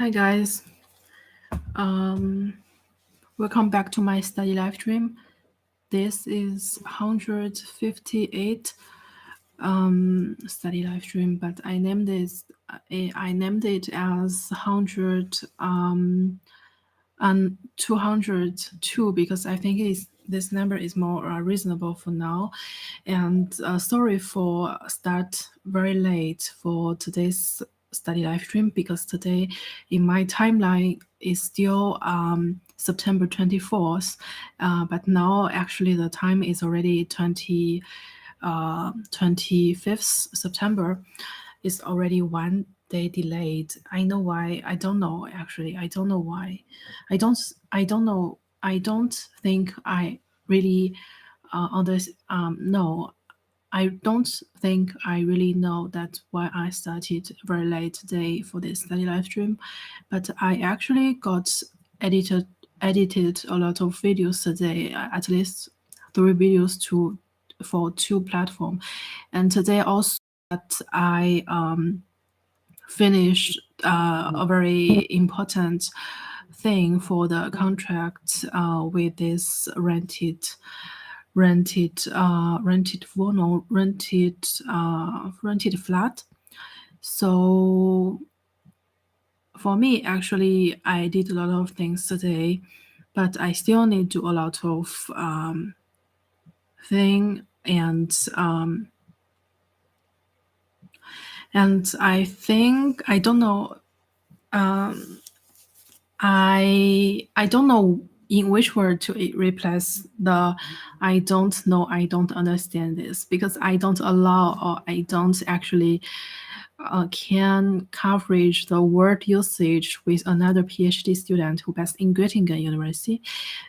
Hi guys, welcome back to my study live stream. This is 158 study live stream, but I named it as 100 and 202 because I think this number is more reasonable for now. And sorry for start very late for today's study live stream because today in my timeline is still September 24th, but now actually the time is already 25th September. It's already one day delayed. I know why. I don't know actually. I don't know why. I don't know. I don't think I really no. I don't think I really know that's why I started very late today for this study live stream, but I actually got edited a lot of videos today, at least 3 videos for 2 platforms, and today also that I finished a very important thing for the contract with this rented flat. So for me, actually, I did a lot of things today, but I still need to do a lot of thing and I think I don't know. I don't know in which word to replace the I don't know, I don't understand this, because I don't allow or I don't actually can coverage the word usage with another PhD student who based in Göttingen University,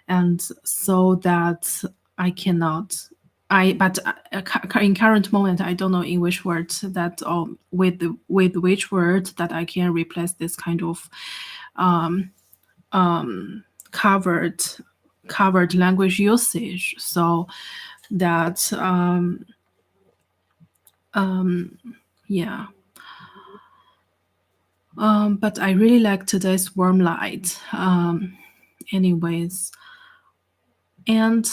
and so that I cannot. But in current moment, I don't know in which word that with which word that I can replace this kind of covered language usage, so that yeah. But I really like today's warm light. Anyways, and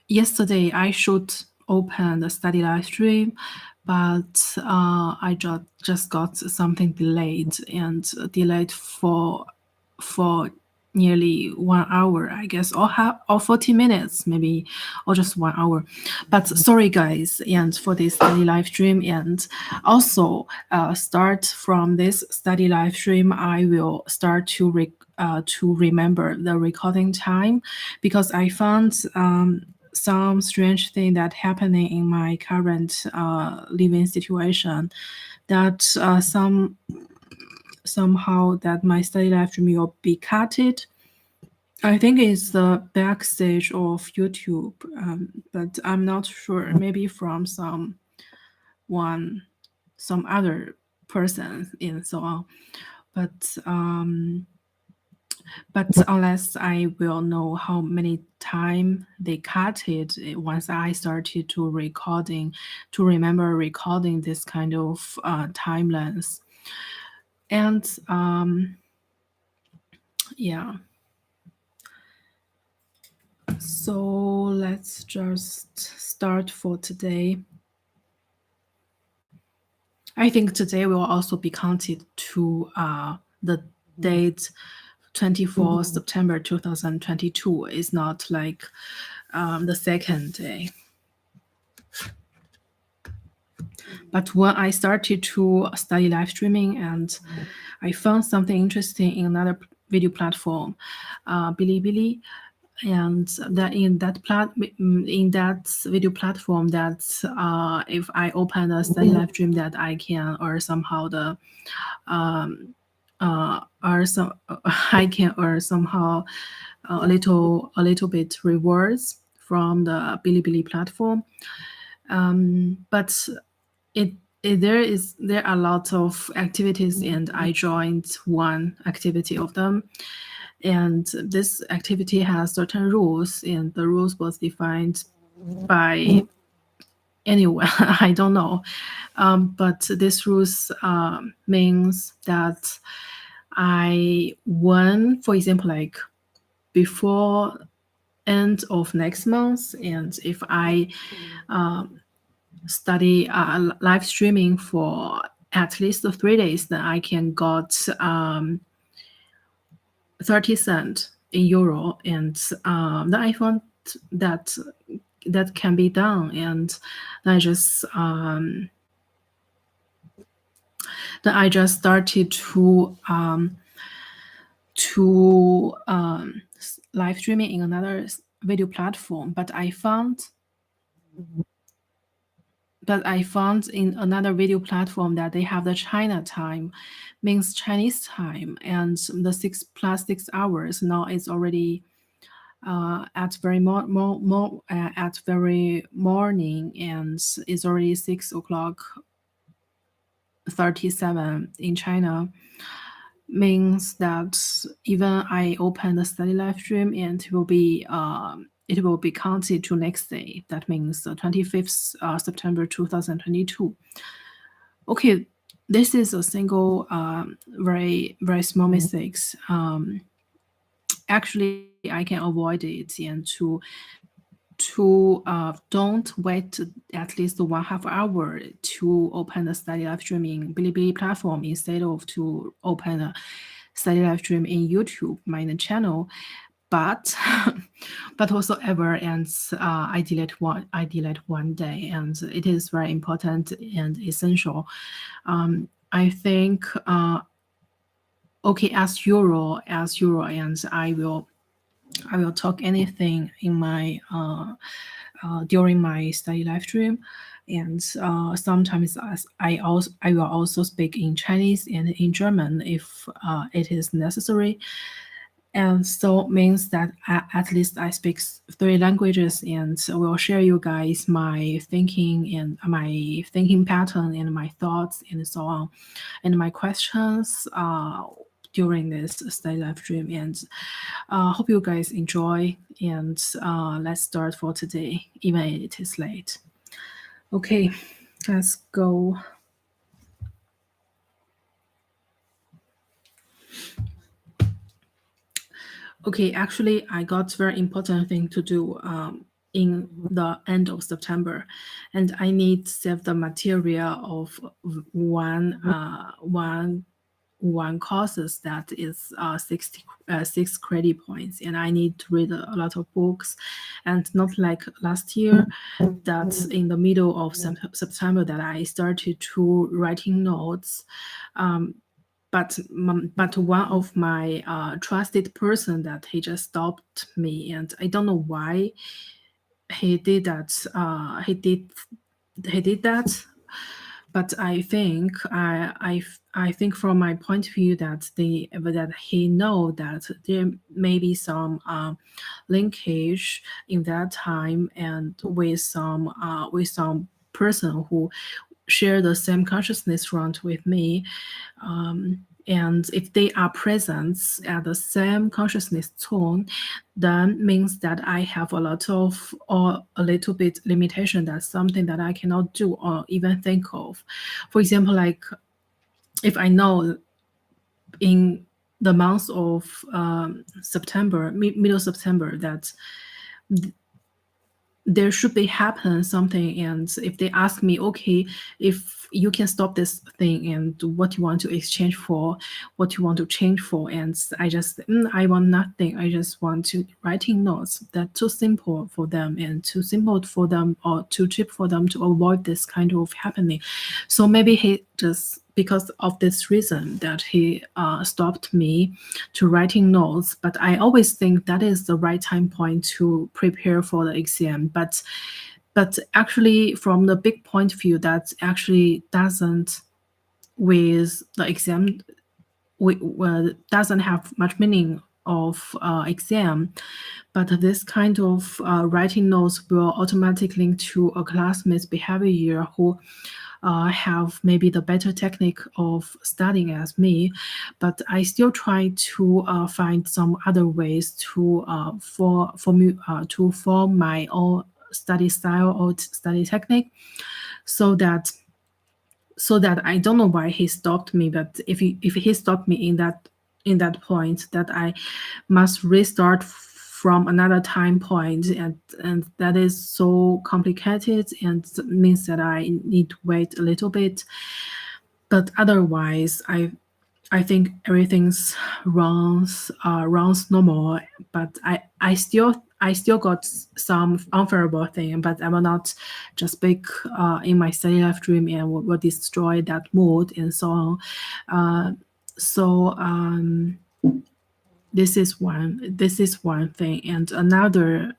yesterday I should open the study live stream, but I just got something delayed for nearly 1 hour, I guess, or 40 minutes maybe, or just 1 hour. But sorry guys, and for this study live stream, and also start from this study live stream, I will start to remember the recording time, because I found some strange thing that happening in my current living situation, that somehow that my study live stream will be cutted. I think it's the backstage of YouTube, but I'm not sure. Maybe from some other person and so on. But unless I will know how many time they cut it, once I started to remember recording this kind of timelines. And yeah. So let's just start for today. I think today will also be counted to the date 24th September 2022. Is not like the second day. But when I started to study live streaming, and I found something interesting in another video platform, Bilibili, and that in that video platform, that if I open a study live stream, that I can or somehow the I can or somehow a little bit rewards from the Bilibili platform. But there are a lot of activities, and I joined one activity of them, and this activity has certain rules, and the rules was defined by anyway, I don't know. But this rules means that when, for example, like before end of next month, and if I study live streaming for at least 3 days, then I can got 30 cent in euro, and then I found that that can be done, and I just then I just started to live streaming in another video platform, but I found in another video platform that they have the China time, means Chinese time, and the 6 + 6 hours now is already at very at very morning, and it's already 6:37 in China. Means that even I open the study live stream, and it will be counted to next day. That means the 25th September 2022. Okay, this is a single very very small mistakes. Actually, I can avoid it, and to don't wait at least 1/2 hour to open the study live stream in Bilibili platform instead of to open a study live stream in YouTube, my channel. But but whatsoever, and I delete one day, and it is very important and essential. I think okay, as usual, and I will talk anything in my during my study live stream, and sometimes I will also speak in Chinese and in German if it is necessary. And so means that at least I speak 3 languages, and will share you guys my thinking and my thinking pattern and my thoughts and so on, and my questions during this study live stream. And hope you guys enjoy, and let's start for today, even it is late. Okay, let's go. Okay, actually, I got very important thing to do in the end of September, and I need to save the material of one courses that is 6 credit points, and I need to read a lot of books, and not like last year that in the middle of September that I started to writing notes. But one of my trusted person that he just stopped me, and I don't know why he did that. He did that, but I think I think from my point of view that he know that there may be some linkage in that time, and with some person who share the same consciousness front with me. And if they are present at the same consciousness tone, then means that I have a lot of or a little bit limitation. That's something that I cannot do or even think of. For example, like if I know in the month of September, middle September, that there should be happen something, and if they ask me, okay, if you can stop this thing, and what you want to exchange for, what you want to change for, and I just I want nothing, I just want to writing notes. That's too simple for them, and too simple for them, or too cheap for them to avoid this kind of happening. So maybe he just, because of this reason, that he stopped me to writing notes. But I always think that is the right time point to prepare for the exam. But actually, from the big point of view, that actually doesn't with the exam, doesn't have much meaning of exam. But this kind of writing notes will automatically link to a classmate's behavior who have maybe the better technique of studying as me, but I still try to find some other ways to for me to form my own study style or study technique, so that I don't know why he stopped me, but if he stopped me in that point, that I must restart from another time point, and that is so complicated, and means that I need to wait a little bit. But otherwise, I think everything's runs normal, but I still got some unfavorable thing, but I will not just speak in my study live stream and will destroy that mood and so on. So this is one thing, and another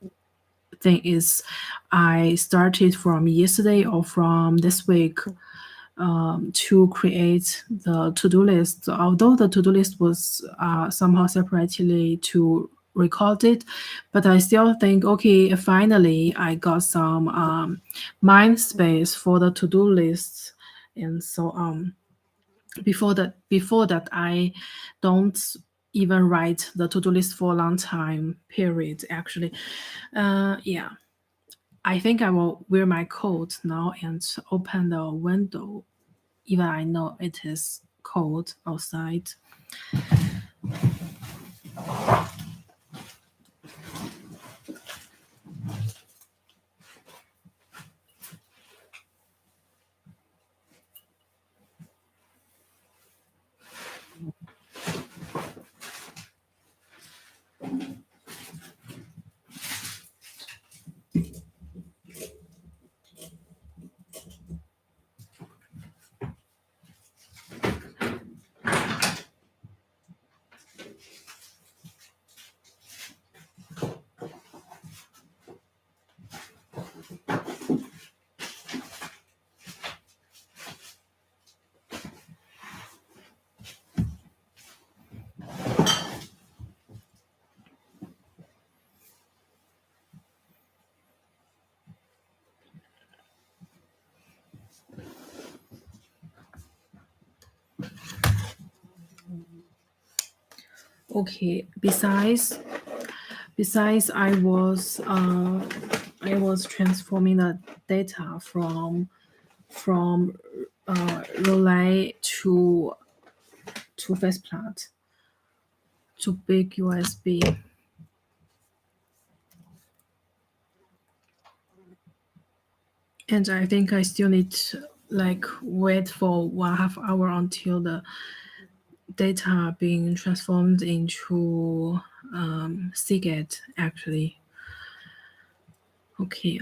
thing is I started from yesterday or from this week to create the to-do list. Although the to-do list was somehow separately to record it, but I still think, okay, finally I got some mind space for the to-do list. And so before that I don't even write the to-do list for a long time period, actually. Yeah, I think I will wear my coat now and open the window, even I know it is cold outside. Okay, besides I was transforming the data from relay to faceplate to big USB. And I think I still need to like wait for 1/2 hour until the data being transformed into Seagate, actually. Okay.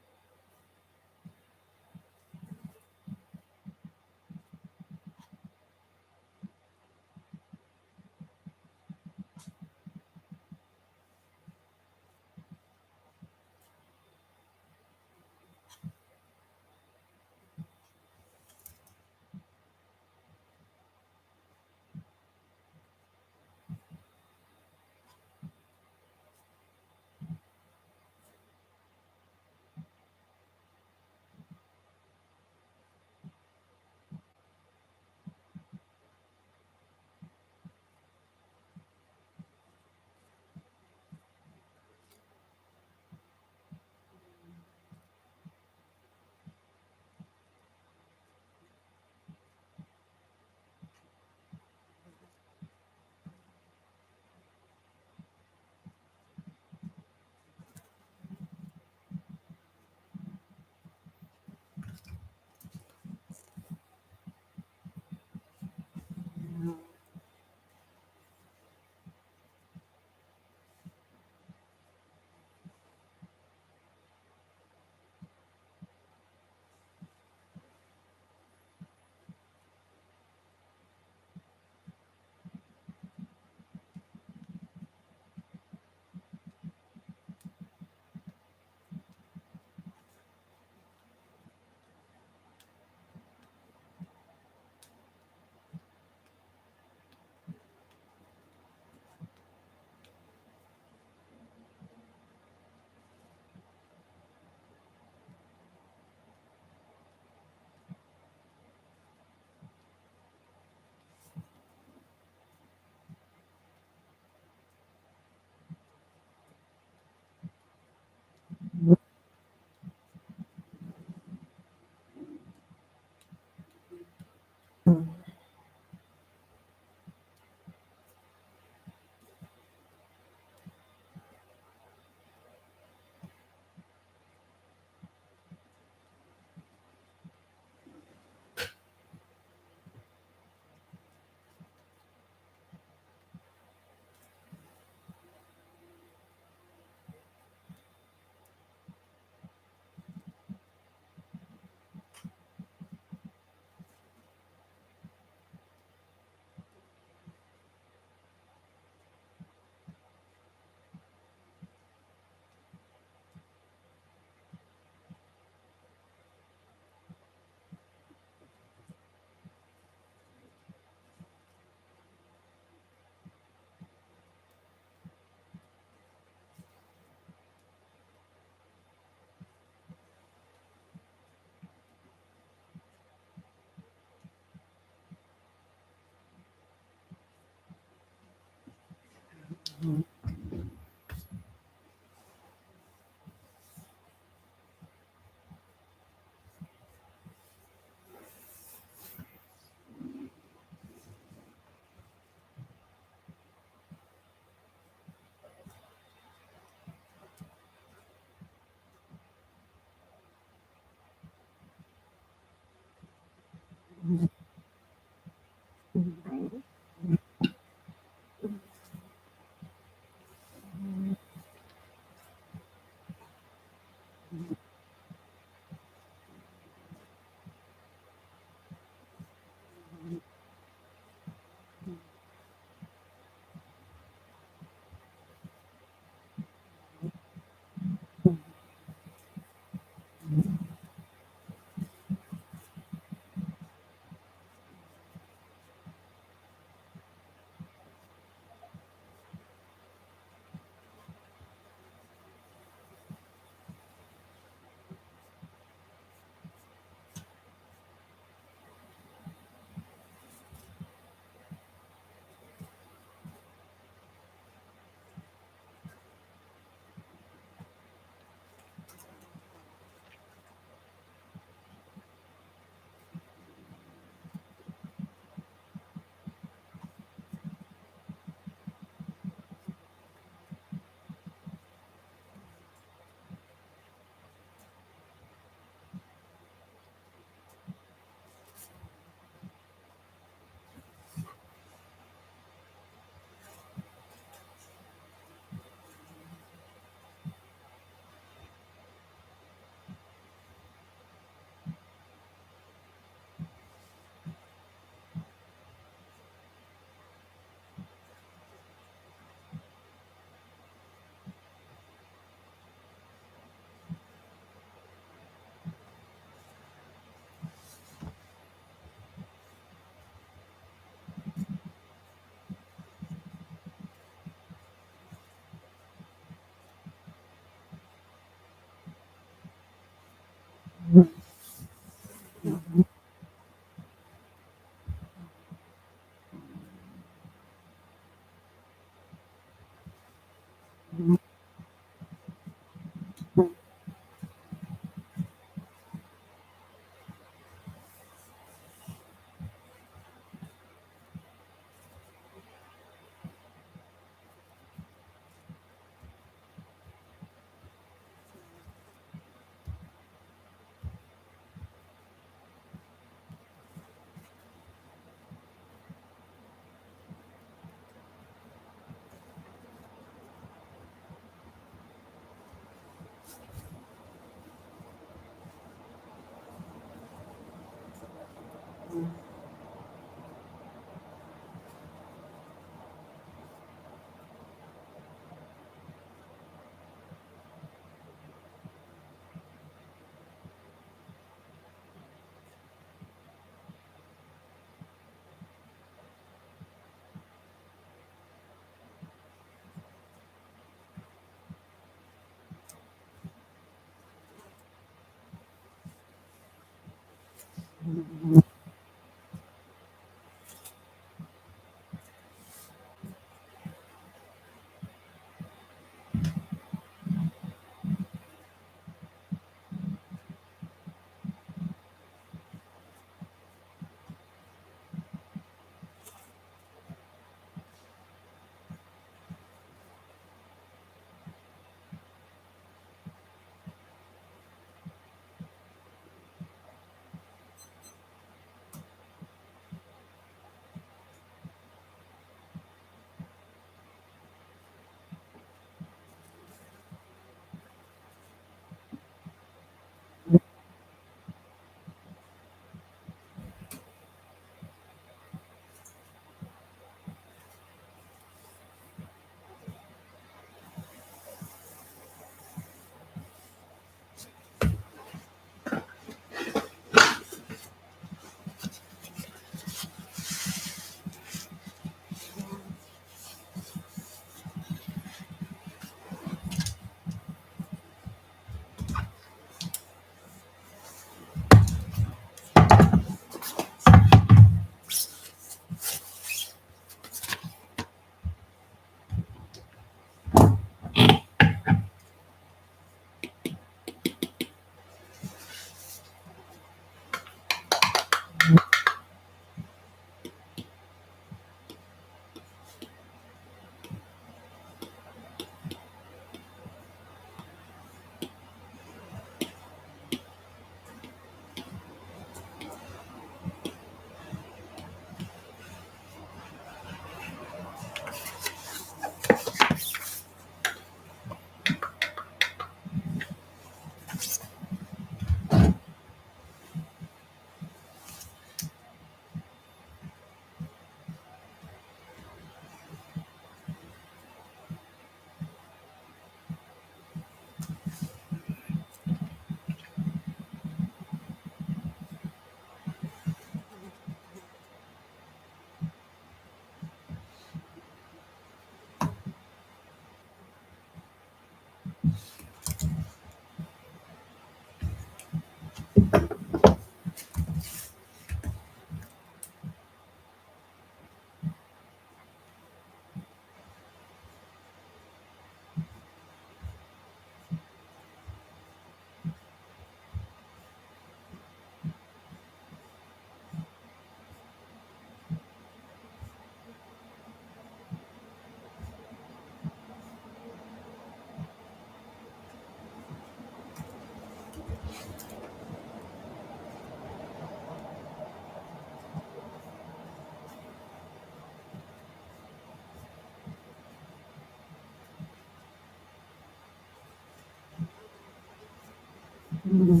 Oops.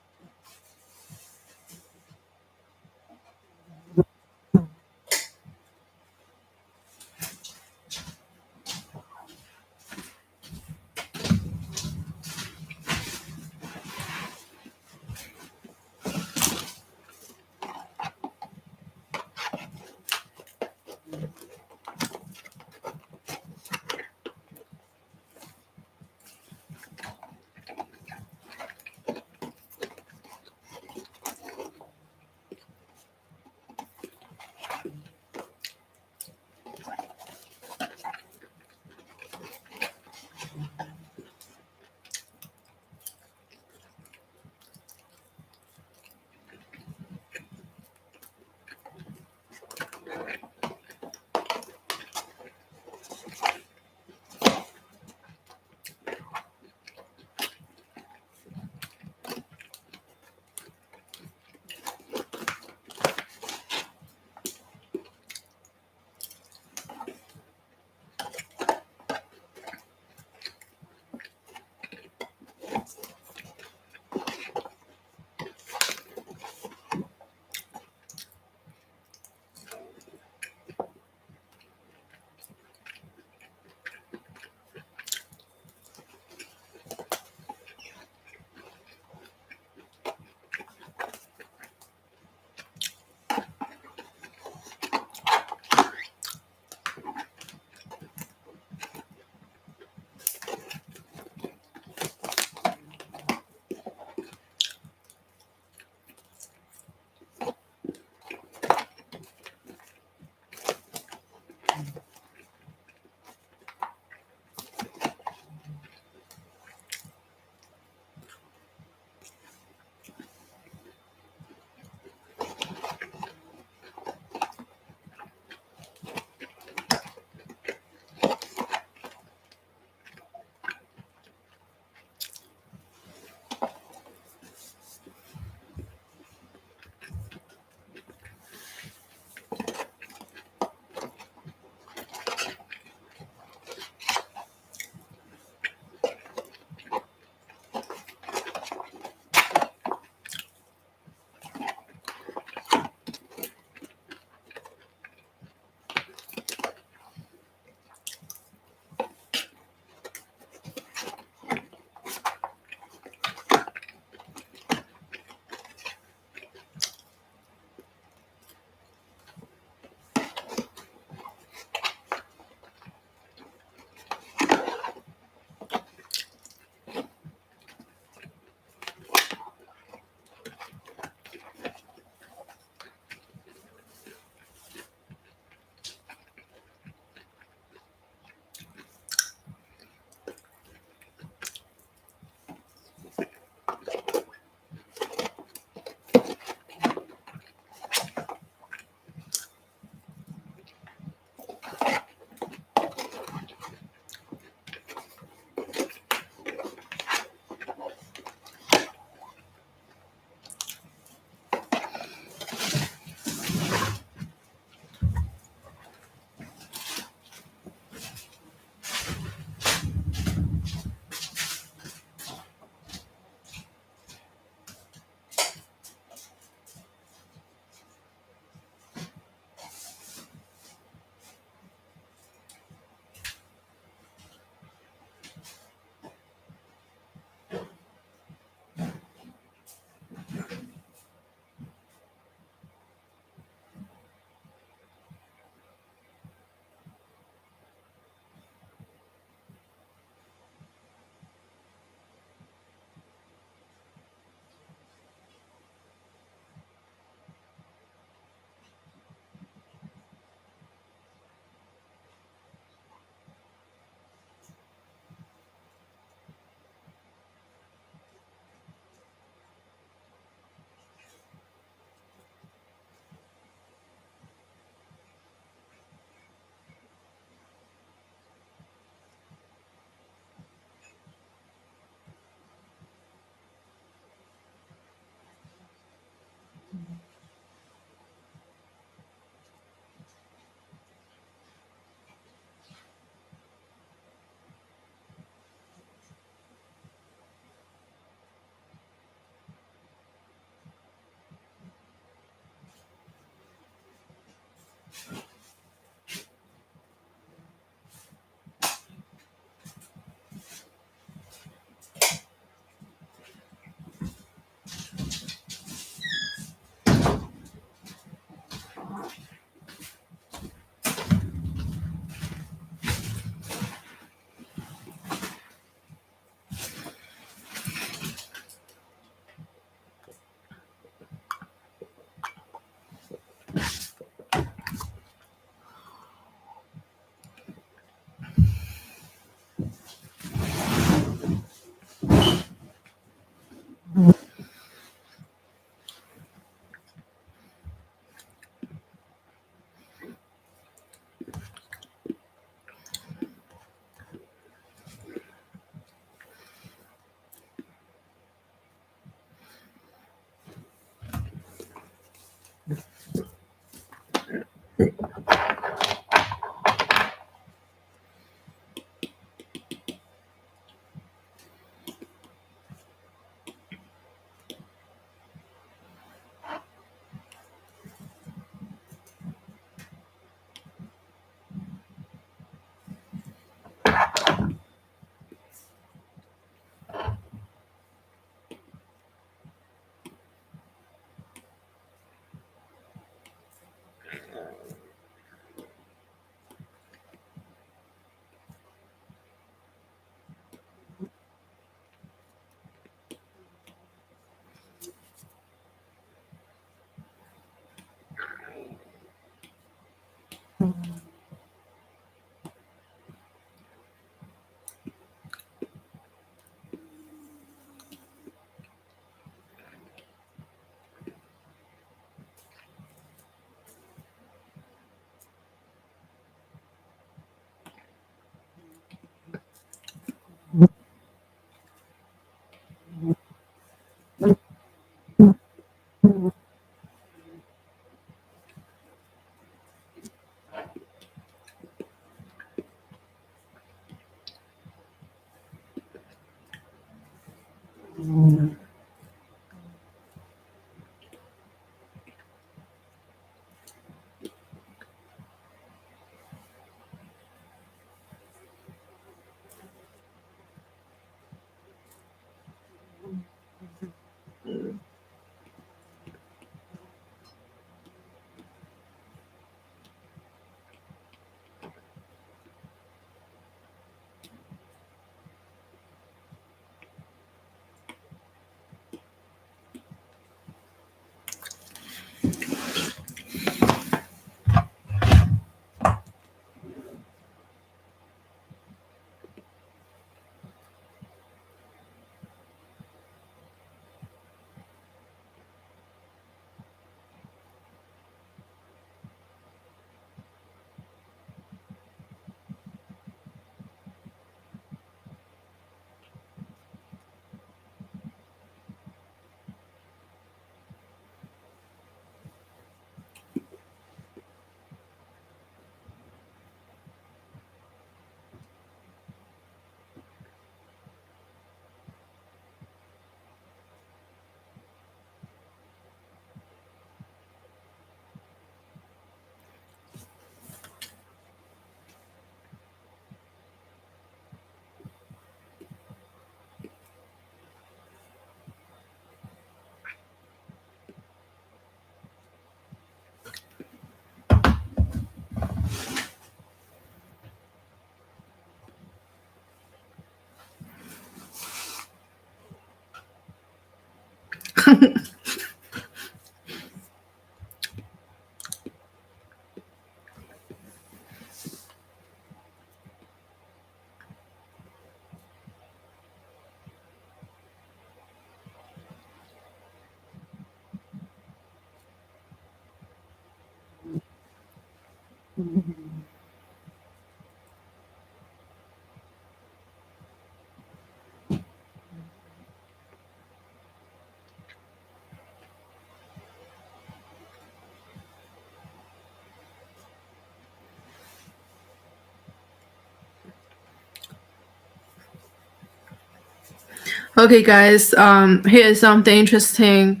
Okay, guys. Here is something interesting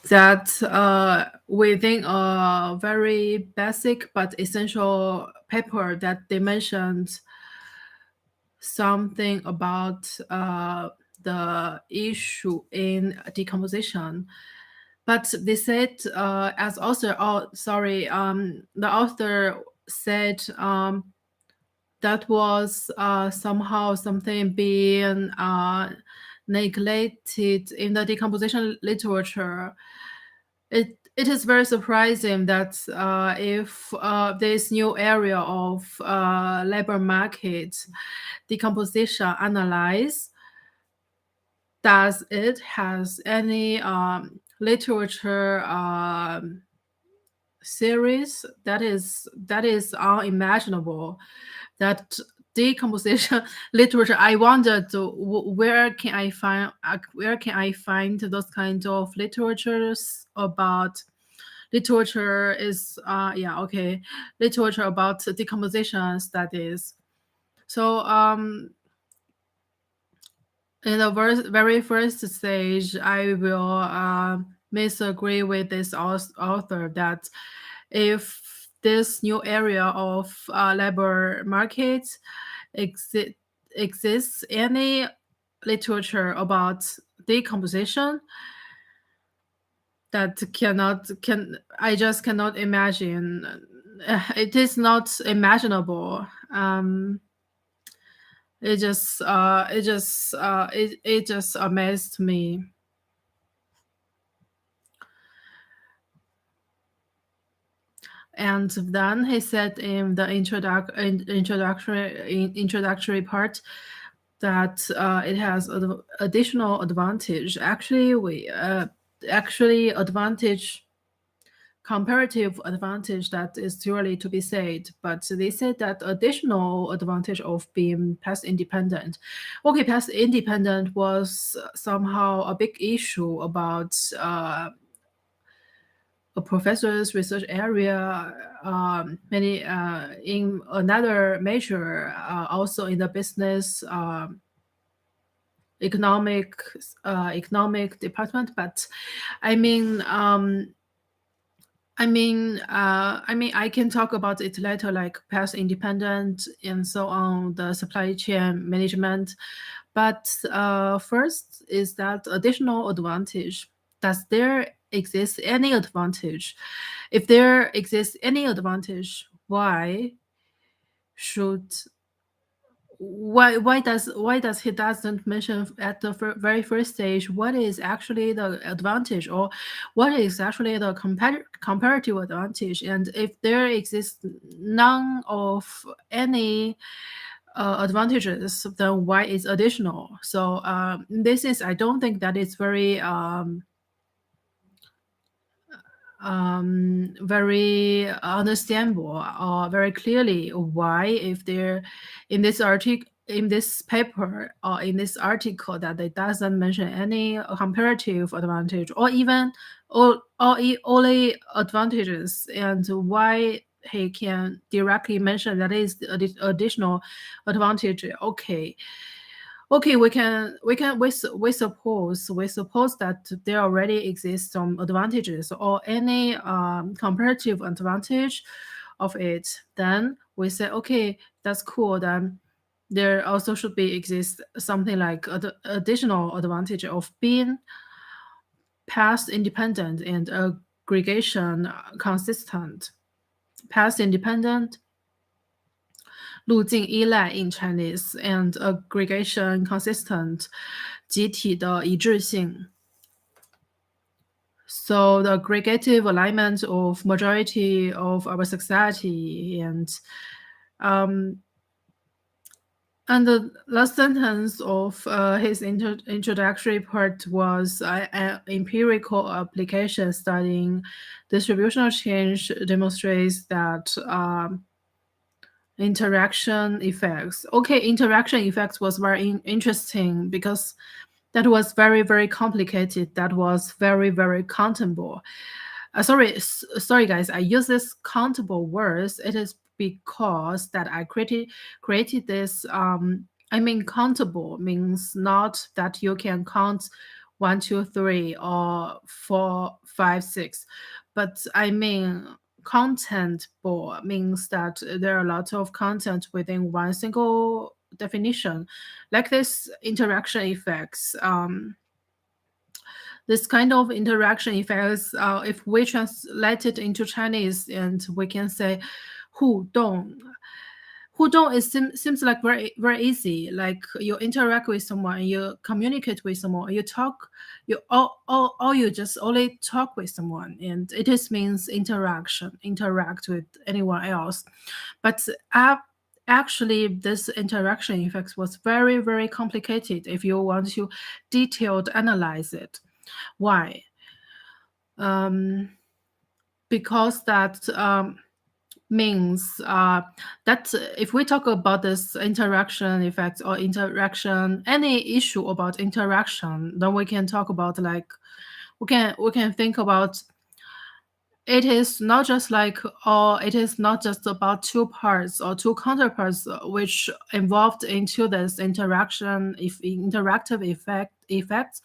that within a very basic but essential paper that they mentioned something about the issue in decomposition. but they said as author, the author said that was somehow something being neglected in the decomposition literature. It is very surprising that if this new area of labor market decomposition analyzed, does it has any literature series that is unimaginable? That decomposition literature, I wondered where can I find those kinds of literatures about literature is literature about decomposition studies. So in the very first stage, I will disagree with this author that if this new area of labor market exists any literature about decomposition, that I just cannot imagine. It is not imaginable. It just amazed me. And then he said in the introductory part that it has additional advantage. Comparative advantage that is surely to be said, but they said that additional advantage of being past independent. Okay, past independent was somehow a big issue about a professor's research area, many in another major, also in the business economic department. But I mean, I can talk about it later, like past independent and so on, the supply chain management. But first is that additional advantage. Does there exist any advantage? If there exists any advantage, why does he doesn't mention at the very first stage what is actually the advantage, or what is actually the comparative advantage? And if there exists none of any advantages, then why is additional? So this is, I don't think that it's very very understandable or very clearly why, if there in this paper or in this article, that it doesn't mention any comparative advantage or even only advantages, and why he can directly mention that is the additional advantage. Okay, we suppose that there already exists some advantages or any comparative advantage of it. Then we say, okay, that's cool. Then there also should be exist something like additional advantage of being past independent and aggregation consistent. Past independent, 路径依赖 in Chinese, and aggregation consistent, 集体的一致性. So the aggregative alignment of majority of our society, and the last sentence of his introductory part was an empirical application studying distributional change demonstrates that interaction effects. Okay, interaction effects was very interesting because that was very, very complicated. That was very, very countable. Sorry, guys. I use this countable words. It is because that I created this. Countable means not that you can count 1, 2, 3, or 4, 5, 6, but I mean contentable means that there are a lot of content within one single definition, like this interaction effects. this kind of interaction effects, if we translate it into Chinese, and we can say 互动. 互动 seems like very easy. Like you interact with someone, you communicate with someone, you talk, you just only talk with someone, and it just means interact with anyone else. But actually, this interaction effects was very complicated if you want to detailed analyze it. Why? Because that means that if we talk about this interaction effects or interaction, any issue about interaction, then we can talk about like we can think about it is not just like, or it is not just about two parts or two counterparts which involved into this interaction, if interactive effects,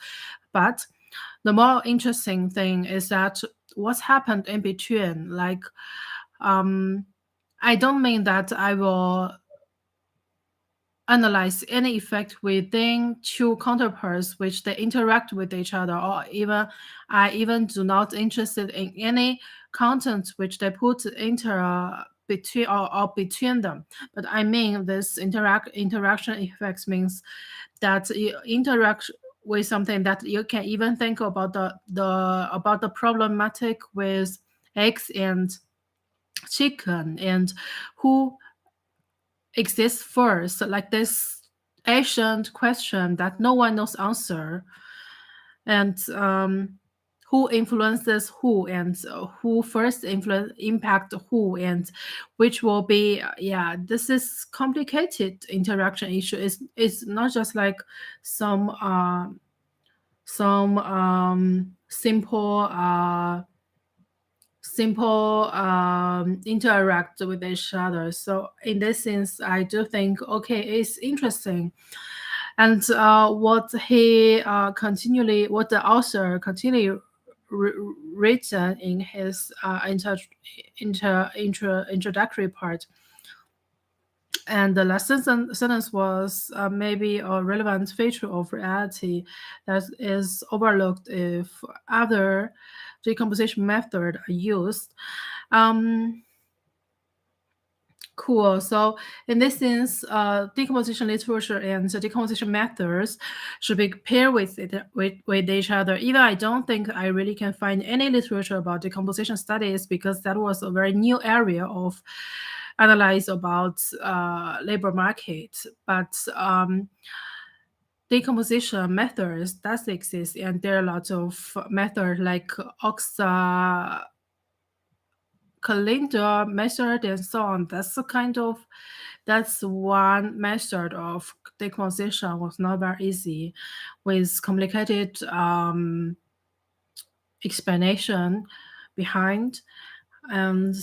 but the more interesting thing is that what's happened in between. Like, I don't mean that I will analyze any effect within two counterparts which they interact with each other, or even do not interested in any content which they put between or between them. But I mean this interaction effects means that you interact with something that you can even think about the problematic with eggs and chicken, and who exists first, like this ancient question that no one knows answer, and who influences who, and who first impact who, and which will be, yeah, this is complicated interaction issue. It's not just like some simple interact with each other. So in this sense, I do think, okay, it's interesting. And what the author continually written in his introductory part, and the last sentence was maybe a relevant feature of reality that is overlooked if other decomposition methods are used. Cool. So in this sense, decomposition literature and the decomposition methods should be paired with each other. Even I don't think I really can find any literature about decomposition studies, because that was a very new area of analyze about labor market. But decomposition methods does exist, and there are lots of methods like calendar method and so on. That's one method of decomposition was not very easy, with complicated explanation behind. And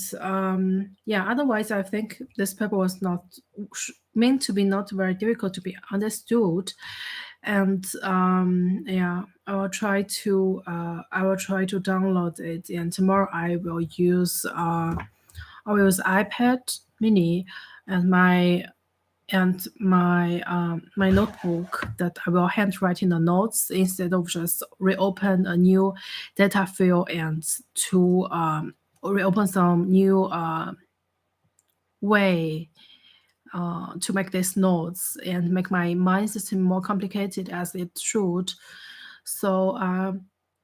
yeah, otherwise I think this paper was not meant to be not very difficult to be understood. And yeah, I will try to download it, and tomorrow I will use iPad mini and my my notebook, that I will handwrite in the notes instead of just reopen a new data field and to reopen some new way to make these notes and make my mind system more complicated as it should. So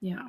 yeah.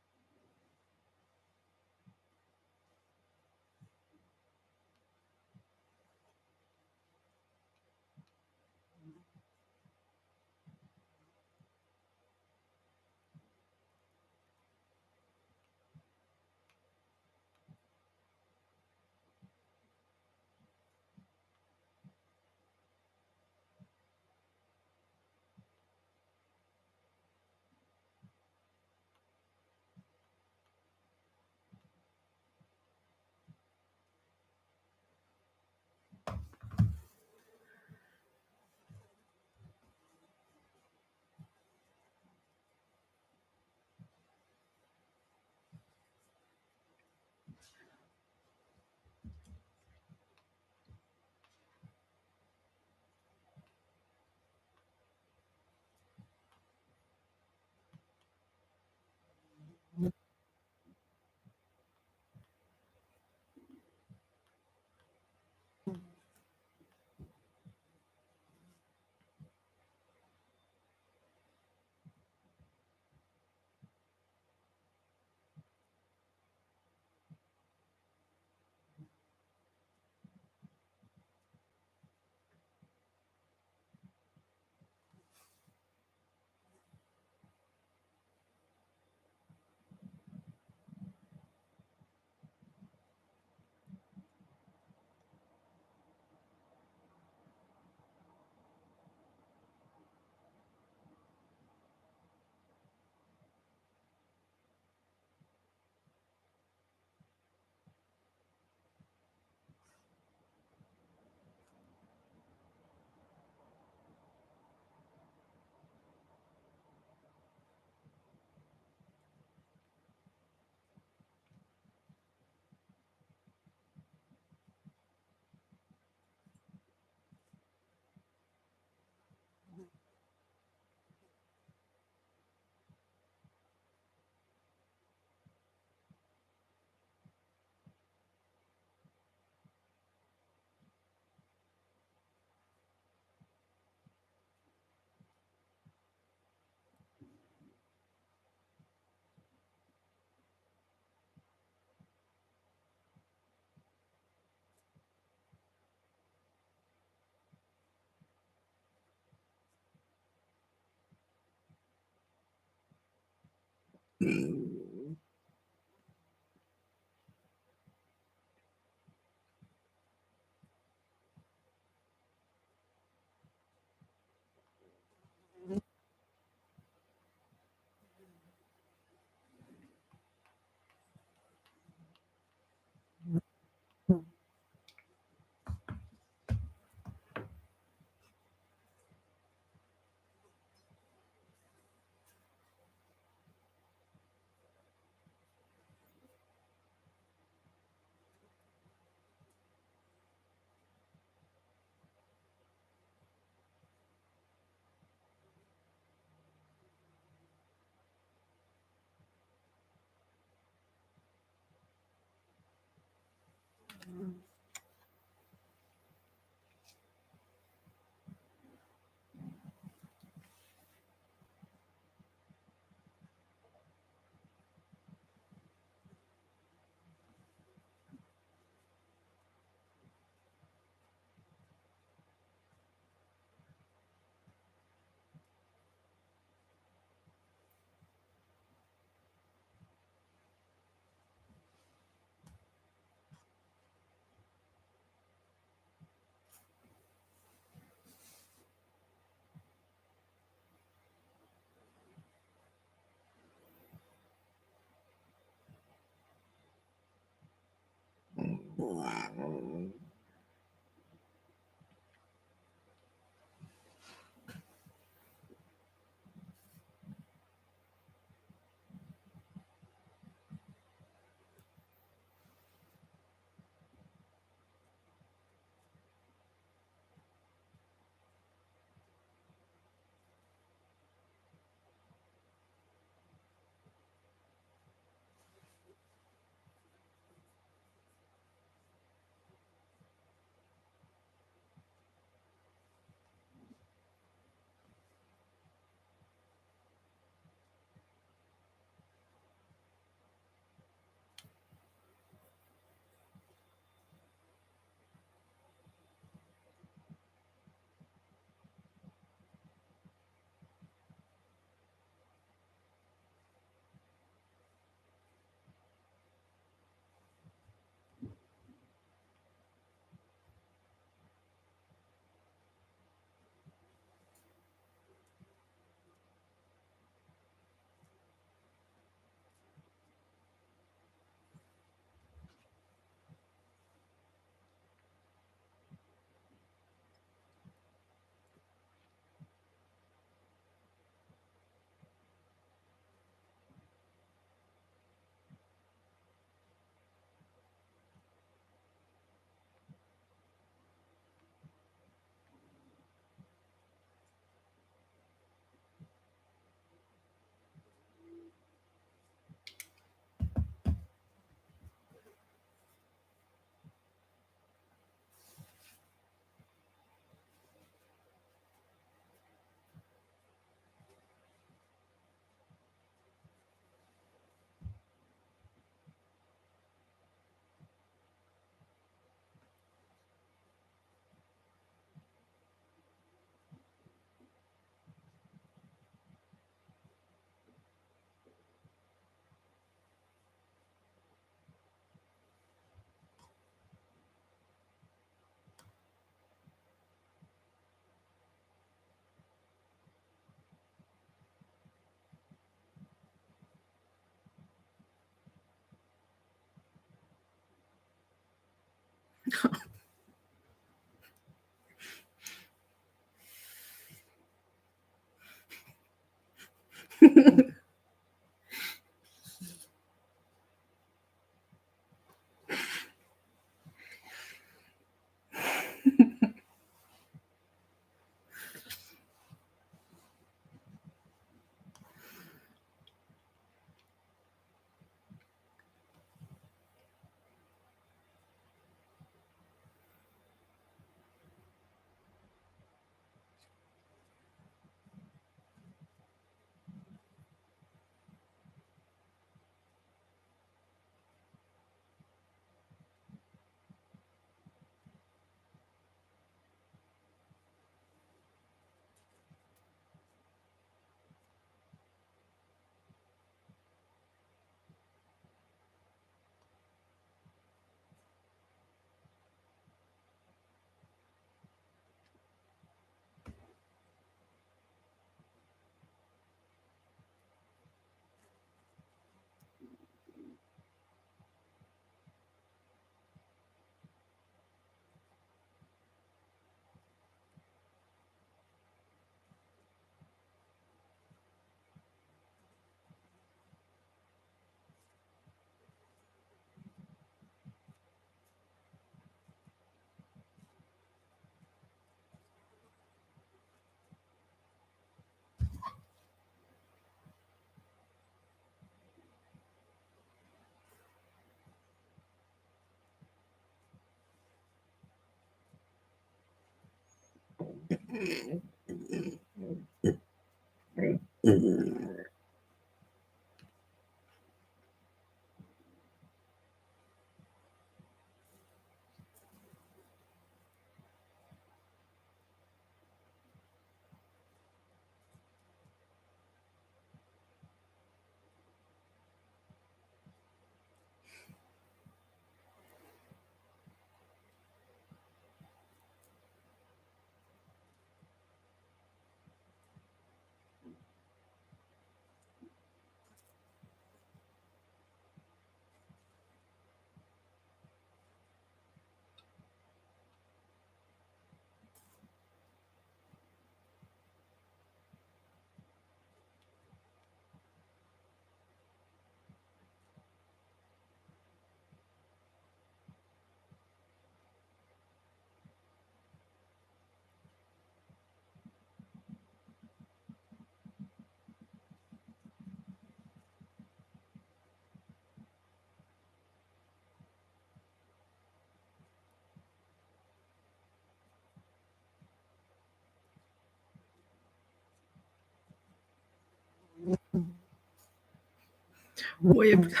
我也不知道。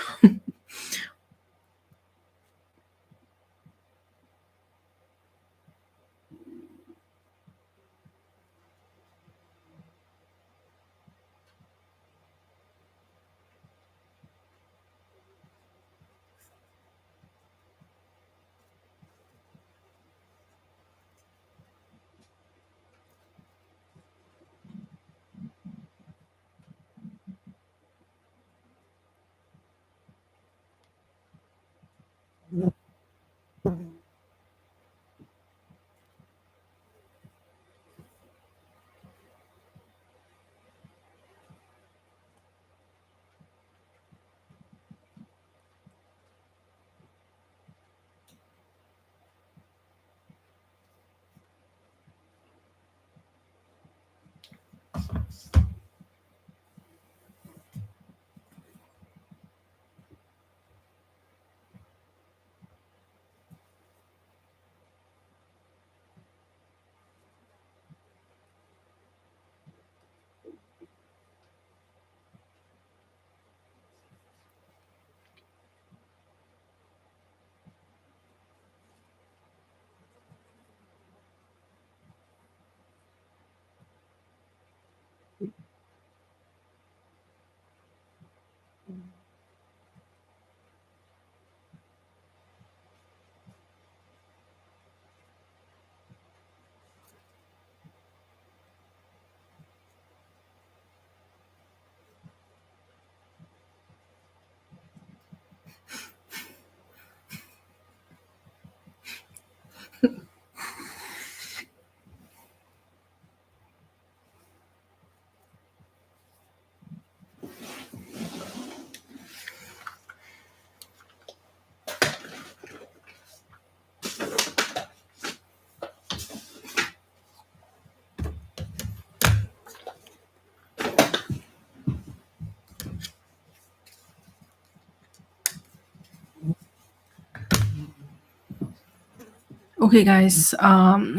Okay, guys.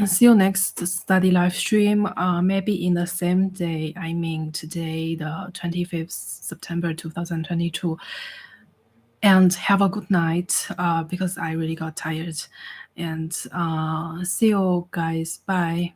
See you next study live stream. Maybe in the same day. I mean, today, the 25th September 2022. And have a good night. Because I really got tired. And see you guys. Bye.